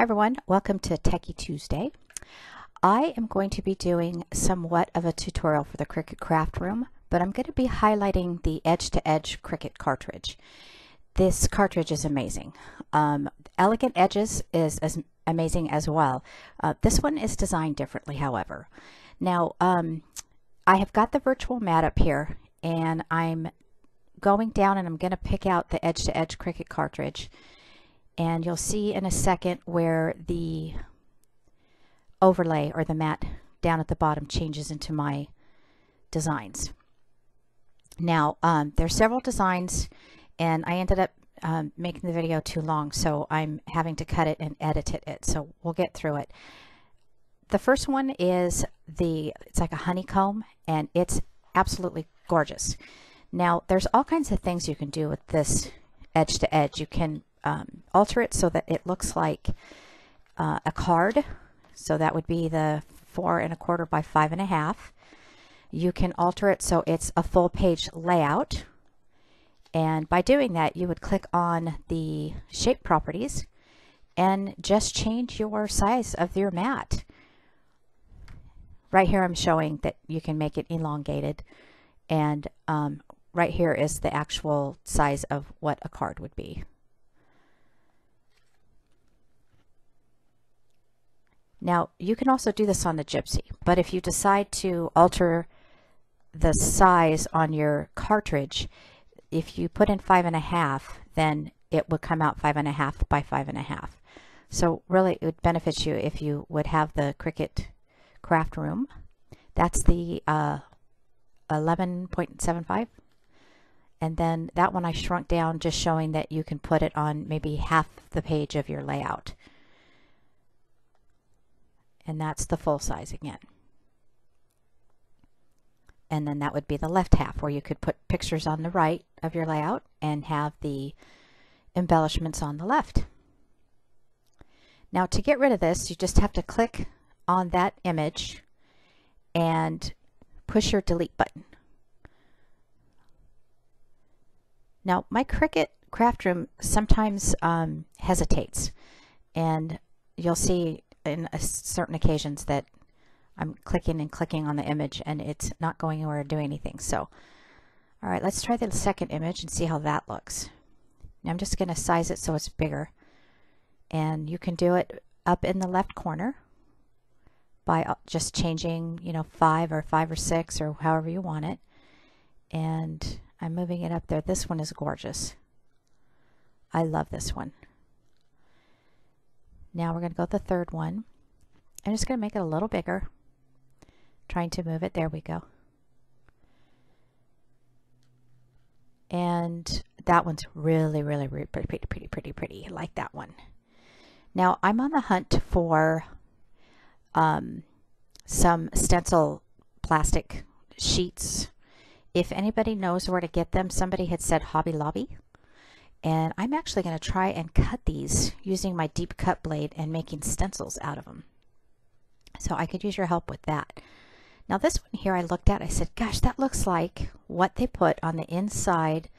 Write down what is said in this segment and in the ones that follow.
everyone, welcome to Techy Tuesday. I am going to be doing somewhat of a tutorial for the Cricut craft room, but I'm going to be highlighting the edge-to-edge Cricut cartridge. This cartridge is amazing. Elegant Edges is as amazing as well. This one is designed differently, however. Now, I have got the virtual mat up here, and I'm going down and I'm going to pick out the edge-to-edge Cricut cartridge. And you'll see in a second where the overlay or the mat down at the bottom changes into my designs. Now, there's several designs, and I ended up making the video too long, so I'm having to cut it and edit it. So we'll get through it. The first one is it's like a honeycomb, and it's absolutely gorgeous. Now, there's all kinds of things you can do with this edge to edge. You can alter it so that it looks like a card. So that would be the 4 1/4 by 5 1/2. You can alter it so it's a full page layout. And by doing that, you would click on the shape properties and just change your size of your mat. Right here I'm showing that you can make it elongated, and right here is the actual size of what a card would be. Now, you can also do this on the Gypsy, but if you decide to alter the size on your cartridge, if you put in 5 1/2, then it would come out 5 1/2 by 5 1/2. So really, it would benefit you if you would have the Cricut craft room. That's the 11.75. And then that one I shrunk down, just showing that you can put it on maybe half the page of your layout. And that's the full size again. And then that would be the left half, where you could put pictures on the right of your layout and have the embellishments on the left. Now, to get rid of this, you just have to click on that image and push your delete button. Now, my Cricut craft room sometimes hesitates, and you'll see in certain occasions that I'm clicking and clicking on the image and it's not going anywhere or doing anything. So, all right, let's try the second image and see how that looks. Now I'm just going to size it so it's bigger, and you can do it up in the left corner by just changing, 5 or 6 or however you want it. And I'm moving it up there. This one is gorgeous. I love this one. Now we're going to go with the third one. I'm just going to make it a little bigger. Trying to move it. There we go. And that one's really, really, really pretty. I like that one. Now I'm on the hunt for some stencil plastic sheets. If anybody knows where to get them, somebody had said Hobby Lobby. And I'm actually going to try and cut these using my deep cut blade and making stencils out of them. So I could use your help with that. Now this one here I looked at, I said, gosh, that looks like what they put on the inside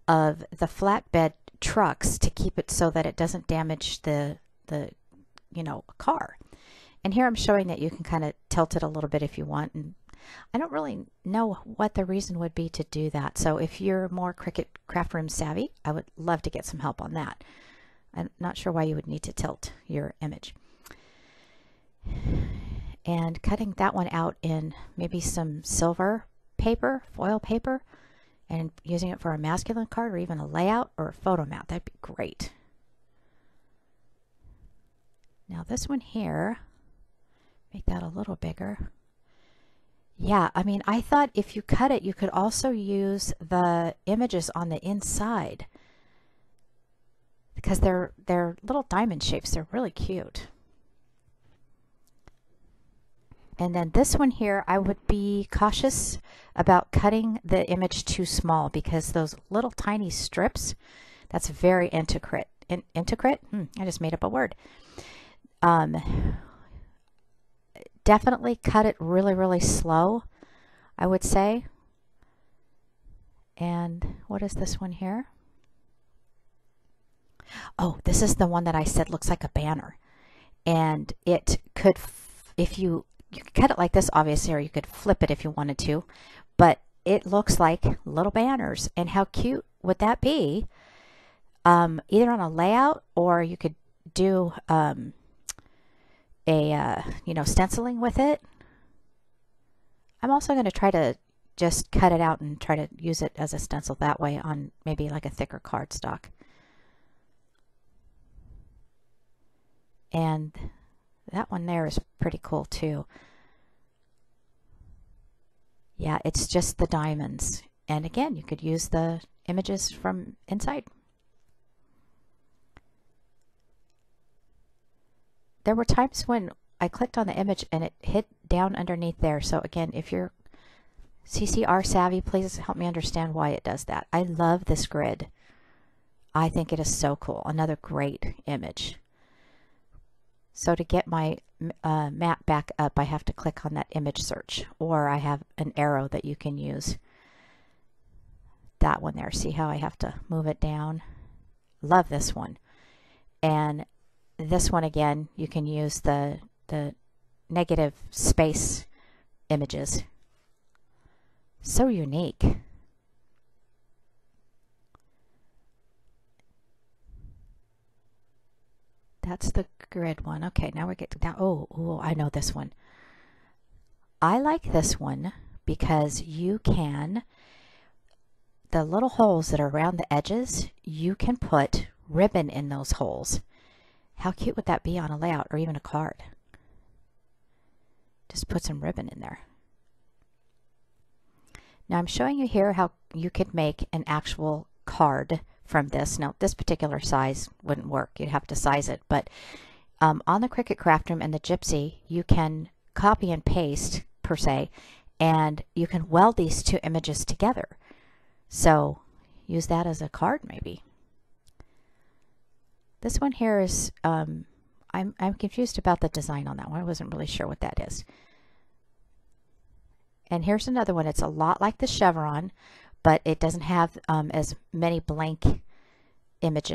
of the flatbed trucks to keep it so that it doesn't damage the car. And here I'm showing that you can kind of tilt it a little bit if you want. And I don't really know what the reason would be to do that. So if you're more Cricut craft room savvy, I would love to get some help on that. I'm not sure why you would need to tilt your image. And cutting that one out in maybe some silver paper, foil paper, and using it for a masculine card or even a layout or a photo mat, that'd be great. Now this one here, make that a little bigger. Yeah, I mean, I thought if you cut it, you could also use the images on the inside, because they're little diamond shapes. They're really cute. And then this one here, I would be cautious about cutting the image too small, because those little tiny strips, that's very intricate. I just made up a word. Definitely cut it really, really slow, I would say. And what is this one here? Oh, this is the one that I said looks like a banner. And it could, if you could cut it like this, obviously, or you could flip it if you wanted to, but it looks like little banners. And how cute would that be? Either on a layout, or you could do stenciling with it. I'm also going to try to just cut it out and try to use it as a stencil that way on maybe like a thicker cardstock. And that one there is pretty cool too. Yeah, it's just the diamonds. And again, you could use the images from inside. There were times when I clicked on the image and it hit down underneath there. So again, if you're CCR savvy, please help me understand why it does that. I love this grid. I think it is so cool. Another great image. So to get my map back up, I have to click on that image search, or I have an arrow that you can use. That one there. See how I have to move it down? Love this one. And this one again, you can use the negative space images. So unique. That's the grid one. Okay, now we get down. Oh, I know this one. I like this one because you can, the little holes that are around the edges, you can put ribbon in those holes. How cute would that be on a layout or even a card? Just put some ribbon in there. Now I'm showing you here how you could make an actual card from this. Now this particular size wouldn't work. You'd have to size it. But on the Cricut Craft Room and the Gypsy, you can copy and paste per se, and you can weld these two images together. So use that as a card maybe. This one here is, I'm confused about the design on that one. I wasn't really sure what that is. And here's another one. It's a lot like the chevron, but it doesn't have as many blank image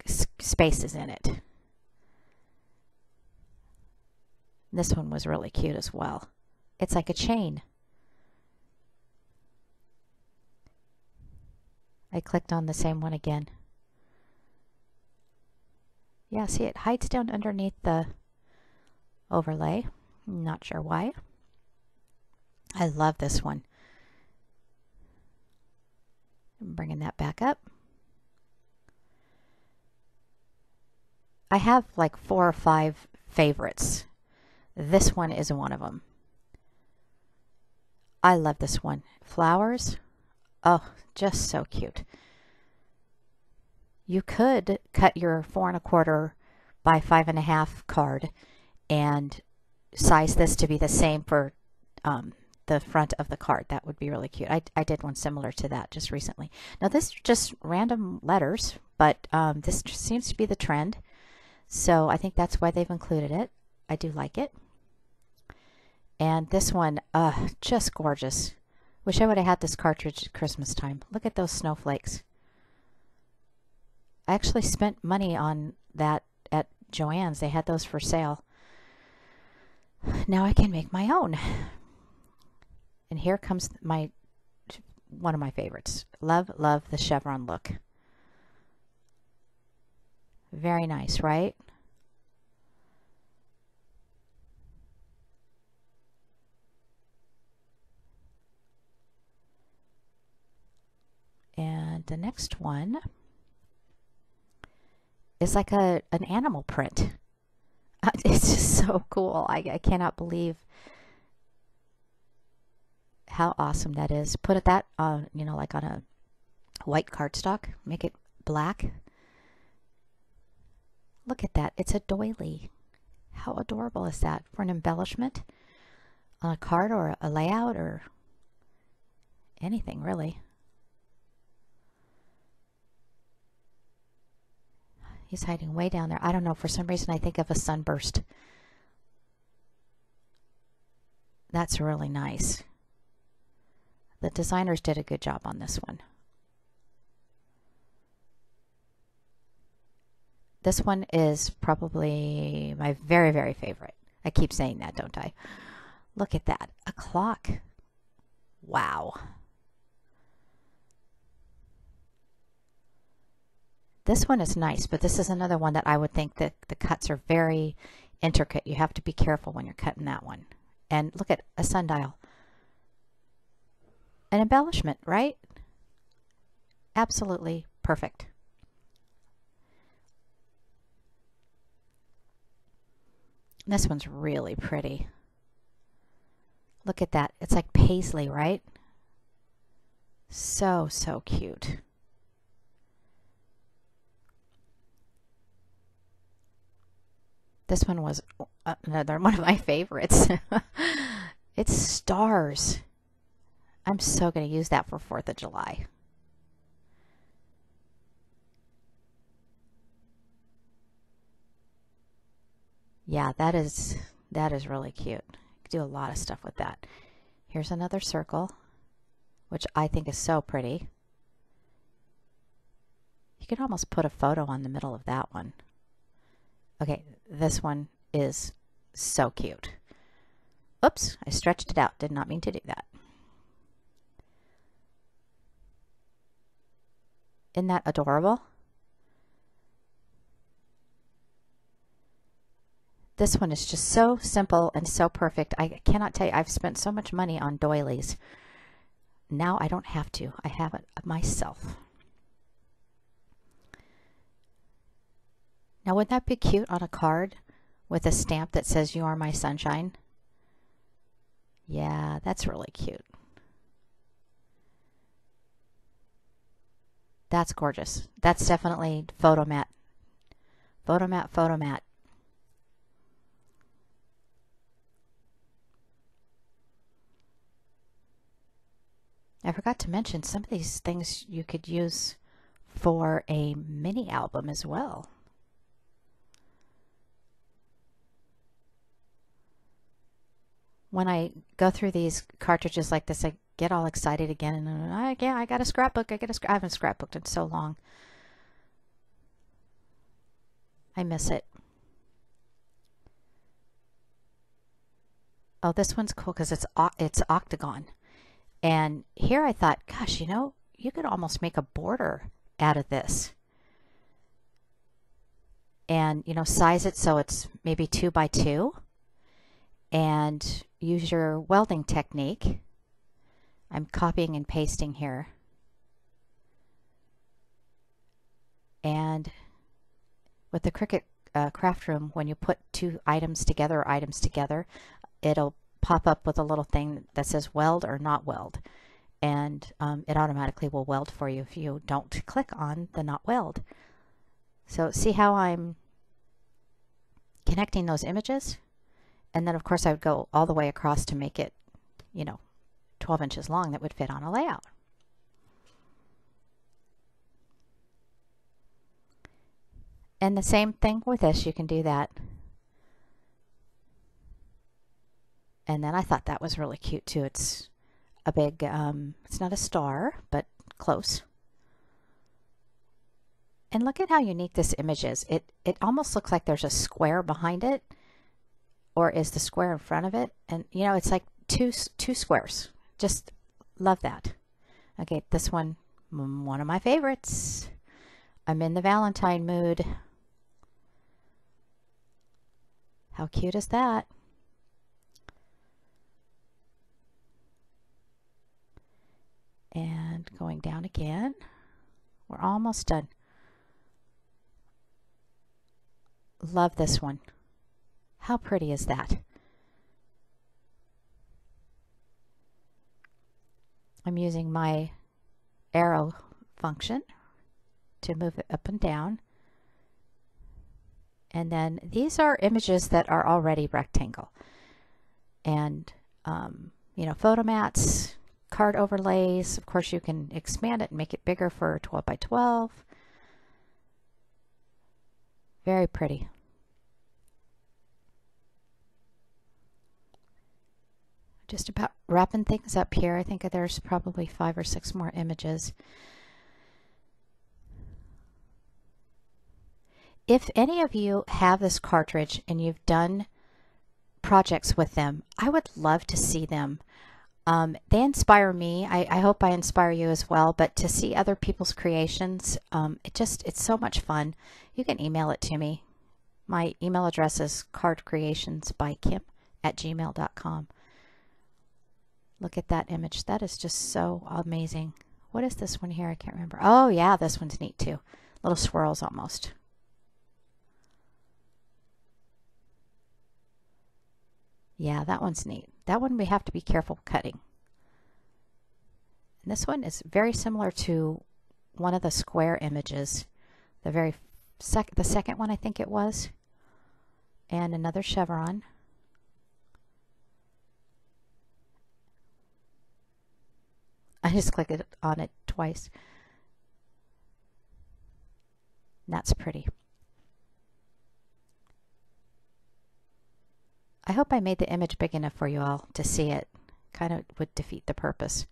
spaces in it. This one was really cute as well. It's like a chain. I clicked on the same one again. Yeah, see, it hides down underneath the overlay. Not sure why. I love this one. I'm bringing that back up. I have like 4 or 5 favorites. This one is one of them. I love this one. Flowers. Oh, just so cute. You could cut your 4 1/4 by 5 1/2 card and size this to be the same for the front of the card. That would be really cute. I did one similar to that just recently. Now this is just random letters, but this seems to be the trend. So I think that's why they've included it. I do like it. And this one, just gorgeous. Wish I would have had this cartridge at Christmas time. Look at those snowflakes. I actually spent money on that at Joann's. They had those for sale. Now I can make my own. And here comes one of my favorites. Love the chevron look. Very nice, right? And the next one is like an animal print. It's just so cool. I cannot believe how awesome that is. Put that on, like on a white cardstock. Make it black. Look at that. It's a doily. How adorable is that for an embellishment on a card or a layout or anything really. He's hiding way down there. I don't know. For some reason, I think of a sunburst. That's really nice. The designers did a good job on this one. This one is probably my very, very favorite. I keep saying that, don't I? Look at that. A clock. Wow. This one is nice, but this is another one that I would think that the cuts are very intricate. You have to be careful when you're cutting that one. And look at a sundial. An embellishment, right? Absolutely perfect. This one's really pretty. Look at that. It's like paisley, right? So, so cute. This one was another one of my favorites. It's stars. I'm so going to use that for 4th of July. Yeah, that is really cute. You can do a lot of stuff with that. Here's another circle, which I think is so pretty. You could almost put a photo on the middle of that one. Okay, this one is so cute. Oops, I stretched it out. Did not mean to do that. Isn't that adorable? This one is just so simple and so perfect. I cannot tell you, I've spent so much money on doilies. Now I don't have to. I have it myself. Now wouldn't that be cute on a card with a stamp that says "You are my sunshine"? Yeah, that's really cute. That's gorgeous. That's definitely photo mat. Photo mat, photo mat. I forgot to mention some of these things you could use for a mini album as well. When I go through these cartridges like this, I get all excited again, and I got a scrapbook. I haven't scrapbooked in so long. I miss it. Oh, this one's cool because it's octagon. And here I thought, gosh, you know, you could almost make a border out of this. And, you know, size it so it's maybe 2 by 2. And use your welding technique. I'm copying and pasting here. And with the Cricut craft room, when you put 2 items together or items together, it'll pop up with a little thing that says weld or not weld. And it automatically will weld for you if you don't click on the not weld. So see how I'm connecting those images? And then, of course, I would go all the way across to make it, you know, 12 inches long that would fit on a layout. And the same thing with this, you can do that. And then I thought that was really cute too. It's a big, it's not a star, but close. And look at how unique this image is. It almost looks like there's a square behind it, or is the square in front of it? And you know, it's like two squares. Just love that. Okay, this one of my favorites. I'm in the Valentine mood. How cute is that? And going down again. We're almost done. Love this one. How pretty is that? I'm using my arrow function to move it up and down. And then these are images that are already rectangle. And, you know, photo mats, card overlays. Of course, you can expand it and make it bigger for 12 by 12. Very pretty. Just about wrapping things up here. I think there's probably 5 or 6 more images. if any of you have this cartridge and you've done projects with them, I would love to see them. They inspire me. I hope I inspire you as well, but to see other people's creations, it's so much fun. You can email it to me. My email address is cardcreationsbykim@gmail.com. Look at that image. That is just so amazing. What is this one here? I can't remember. Oh yeah, this one's neat too. Little swirls almost. Yeah, that one's neat. That one we have to be careful cutting. And this one is very similar to one of the square images. The second one I think it was. And another chevron. I just clicked on it twice. That's pretty. I hope I made the image big enough for you all to see it. Kind of would defeat the purpose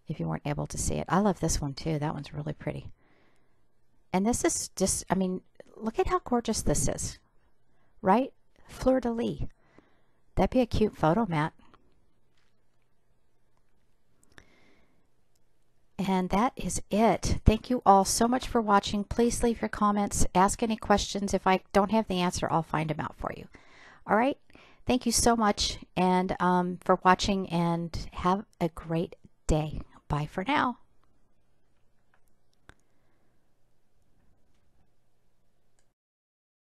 if you weren't able to see it. I love this one too. That one's really pretty. And this is just, I mean, look at how gorgeous this is, right? Fleur-de-lis. That'd be a cute photo mat. And that is it. Thank you all so much for watching. Please leave your comments. Ask any questions. If I don't have the answer, I'll find them out for you. All right. Thank you so much and for watching, and have a great day. Bye for now.